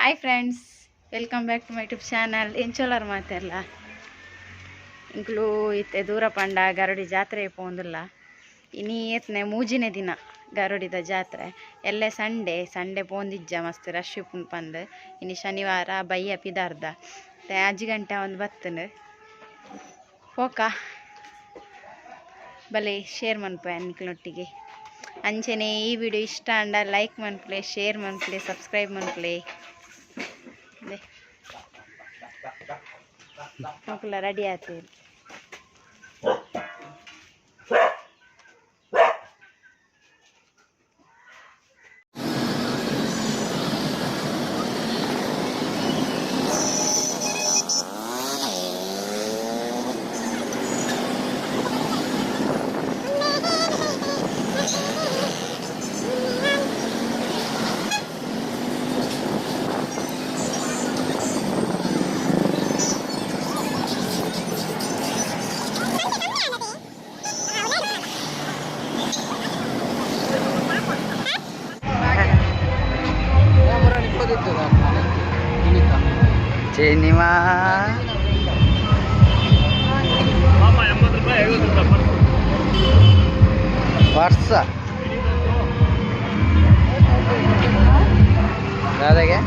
Hi friends, welcome back to my YouTube channel. ಎಂಚೋಲರ್ ಮಾತೆಲ್ಲ ಇಂಕ್ಲು ಇತ್ತೆ ದೂರ ಪಂಡ ಗರುಡಿ ಜಾತ್ರೆ ಪೋಂದಿಲ್ಲ. ಇನಿ ಏತ್ನೆ ಮೂಜಿನೆ ದಿನ ಗರುಡಿದ ಜಾತ್ರೆ. ಎಲ್ಲೆ ಸಂಡೆ ಪೋಂದಿಜ್ಜ ಮಸ್ತ್ ರಶ್ ಉಪ್ಪುನ್ ಪಂದ್. ಇನಿ ಶನಿವಾರ ಬಯ್ಯ ಪಿದಾರ್ದ 5 ಗಂಟೆ ಒಂದು ಬತ್ತನು ಹೋಕ ಬಲೆ ಶೇರ್ ಮನ್ಪೆ ನಿಕ್ಲೊಟ್ಟಿಗೆ. ಅಂಚನೆ ಈ ವಿಡಿಯೋ ಇಷ್ಟ ಅಂಡ ಲೈಕ್ ಮನ್ಪ್ಲೆ, ಶೇರ್ ಮನ್ಪ್ಲೆ, ಸಬ್ಸ್ಕ್ರೈಬ್ ಮನ್ಪ್ಲೆ. ಮಕ್ಕಳ ರೆಡಿ ಆಯ್ತು. ಸಿನಿಮಾ ವರ್ಷ ಯಾವ್ದಾಗೆ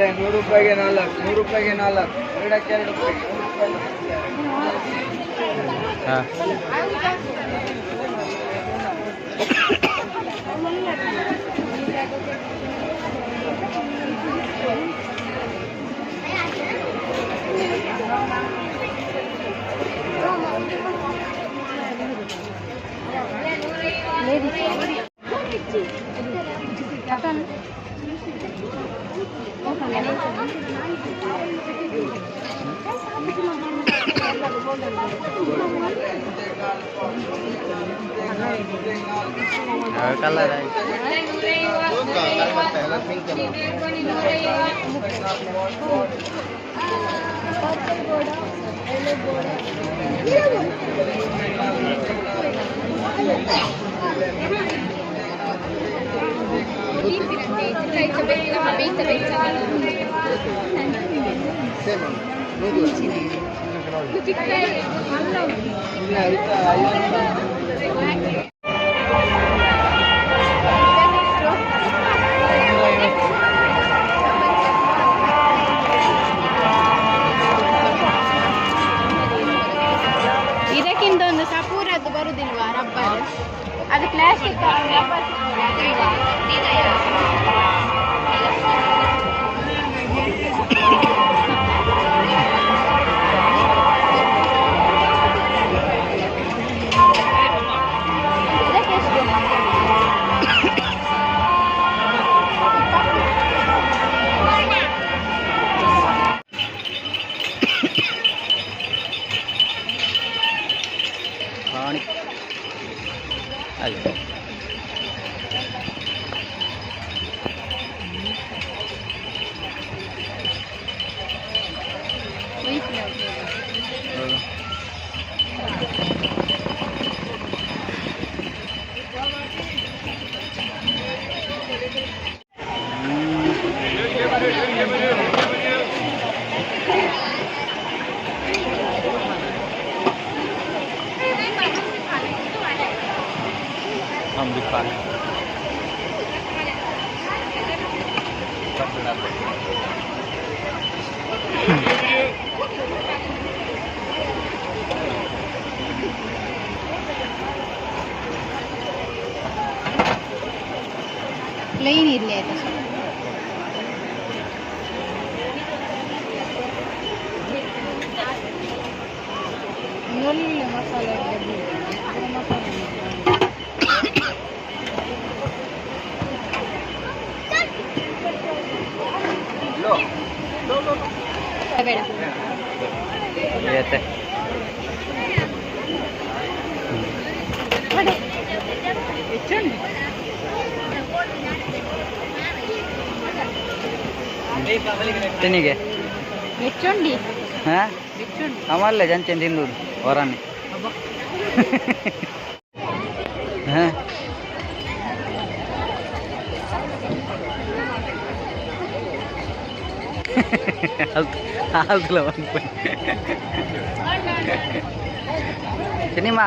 ₹100ಗೆ 4, ₹100ಗೆ 4, ಎರಡಕ್ಕೆ 2 ರೂಪಾಯಿ, ಹಾಂ. ಕಲರ್ ಇದಕ್ಕಿಂತ ಒಂದು ಸಪೂರದ್ದು ಬರುದಿಲ್ವಾ ರಬ್ಬರ್? ಅದು ಪ್ಲಾಸ್ಟಿಕ್ ರಬ್ಬರ್ ಆಯ್ತು. Ambil ಪ್ಲೇನ್ ಇರಲಿ ಆಯ್ತಾ? ಒಳ್ಳೆ ಮಸಾಲೆ ಬೇಡ ತಿನ್ನಿಗೆ ಬೆಚ್ಚುಂಡಿ ಹಾಂ ಅಮಲ್ಲೇ ಜಂಚೆ ತಿಂದೂರು ಹೊರನೆ ಹಾಂ ಸಿನಿಮಾ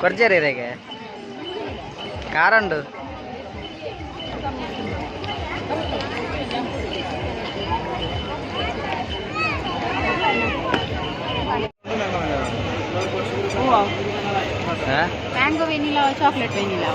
ಕೊರ್ಜರಿ ರೇಗೆ ಕಾರಂಡು mango vanilla chocolate vanilla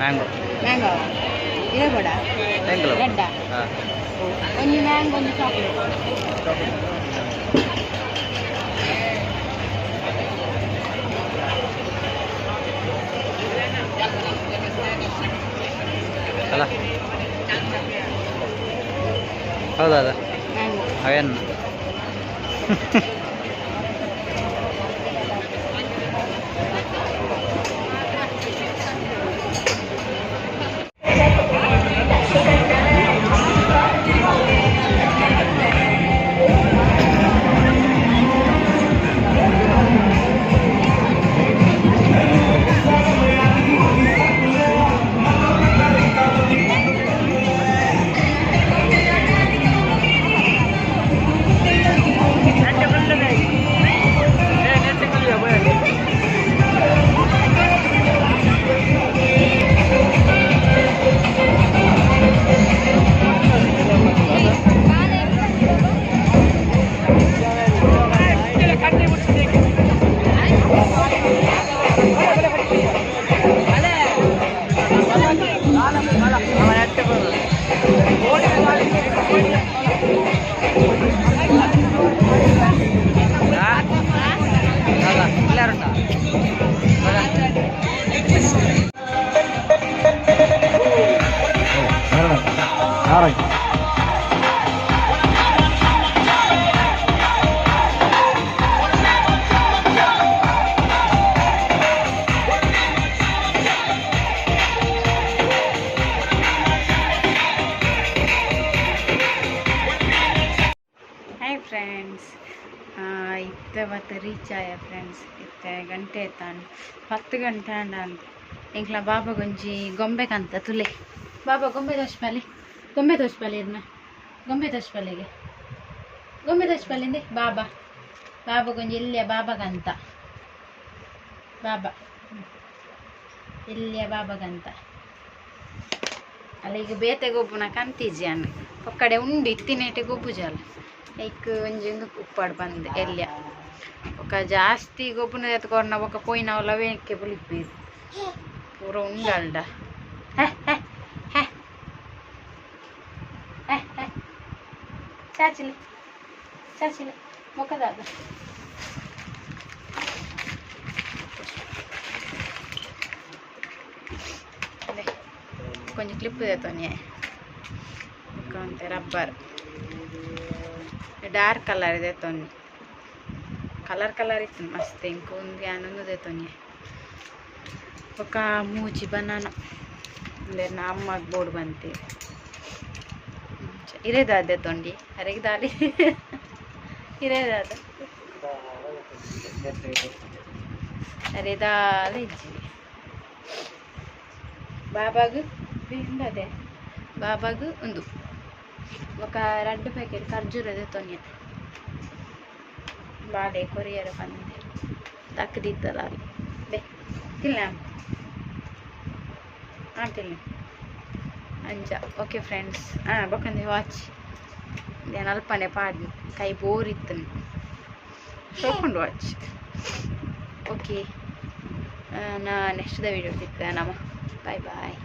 mango mango ಇದೆ ಕೂಡ ರೆಡ್ಡ ಒಂದು ಮ್ಯಾಂಗೋ ಒಂದು ಚಾಕ್ಲೇಟ್ ಅಲ್ಲ ಹೌದಾ ಅವೇನು ಇತ್ತೆ ಮತ್ತೆ ರೀಚ್ ಆಯ ಫ್ರೆಂಡ್ಸ್ ಇತ್ತೆ ಗಂಟೆ ತಾನು 10 ಗಂಟೆ ಅಂಡ ಇಂಕ್ಲ ಬಾಬಾ ಗೊಂಜಿ ಗೊಂಬೆ ಕಂತ ತುಲೆ ಬಾಬಾ ಗೊಂಬೆ ತೋಚ್ಪಾಲಿ ಇರ್ನ ಗೊಂಬೆ ತೋಚ್ಪಾಲಿಗೆ ಗೊಂಬೆ ತೋಚ್ಪಾಲಿಂದೆ ಬಾಬಾ ಗೊಂಜಿ ಎಲ್ಲಿಯ ಬಾಬಾಗಂತ ಬಾಬಾ ಎಲ್ಲಿಯ ಬಾಬಾಗಂತ ಅಲ್ಲ ಈಗ ಬೇತೆ ಗೊಬ್ಬುನ ಕಂತೀಜಿ ಅನ್ನ ಒಕ್ಕಡೆ ಉಂಡು ಇತ್ತಿನೇಟೆ ಗೊಬ್ಬು ಜಾಲ ಐಕ್ ಒಂಜಿ ಉಪ್ಪಾಡು ಬಂದೆ ಎಲ್ಲಿಯ ఒక ಜಾಸ್ತಿ ಗೊಬ್ಬುನ ಎತ್ಕೊರ್ನ ఒక ಪೋಯಿನವಲ ವೇಕೆ ಬುಲಿಪ್ಪೀರು ಪೂರ ಉಂಡಲ್ಡ ಚಾಚಿಲಿ ಮೊಕ್ಕದಾದ కొంచెం క్లిప్ తెతోని అంతే రబ్బర్ డార్క్ కలర్ తెతోని కలర్ ఇತ್ತು ಮಸ್ತ್ ಇಂಕೊಂದು ಆನಂದ తెతೋని ఒక ಮೂಜಿ ಬನಾನ ಅಂದ್ರೆ ನಾ ಅಮ್ಮಗೆ ಬೋರ್ಡ್ ಬಂತೆ ಇರೇದಾದ ತೆತೋಂಡಿ ಅರೆಗೆ ದಾಲಿ ಇರೇದಾದ ಅರೆ ದಾಲಿ ಇಜ್ಜಿ బాబాకు అదే బాబాకు ఉంది ఒక 2 ప్యాకెట్ ఖర్జూర తెతోని బాడే కొరియర్ పంది దక్కదిత్తల ಬೇ ತಿನ್ನ ತಿನ್ನ ಅಂಜ ಓಕೆ ಫ್ರೆಂಡ್ಸ್ ಬೊಕಂದೆ ವಾಚ್ నేను అల్పనే పాడి కై బోర్ ఇత్తను చూಕೊಂಡು వాచ్ ఓకే నా నెక్స్ట్ ದ ವಿಡಿಯೋ ಸಿಗ್ತೇನೆ ನಮ್ಮ ಬಾಯ್ ಬಾಯ್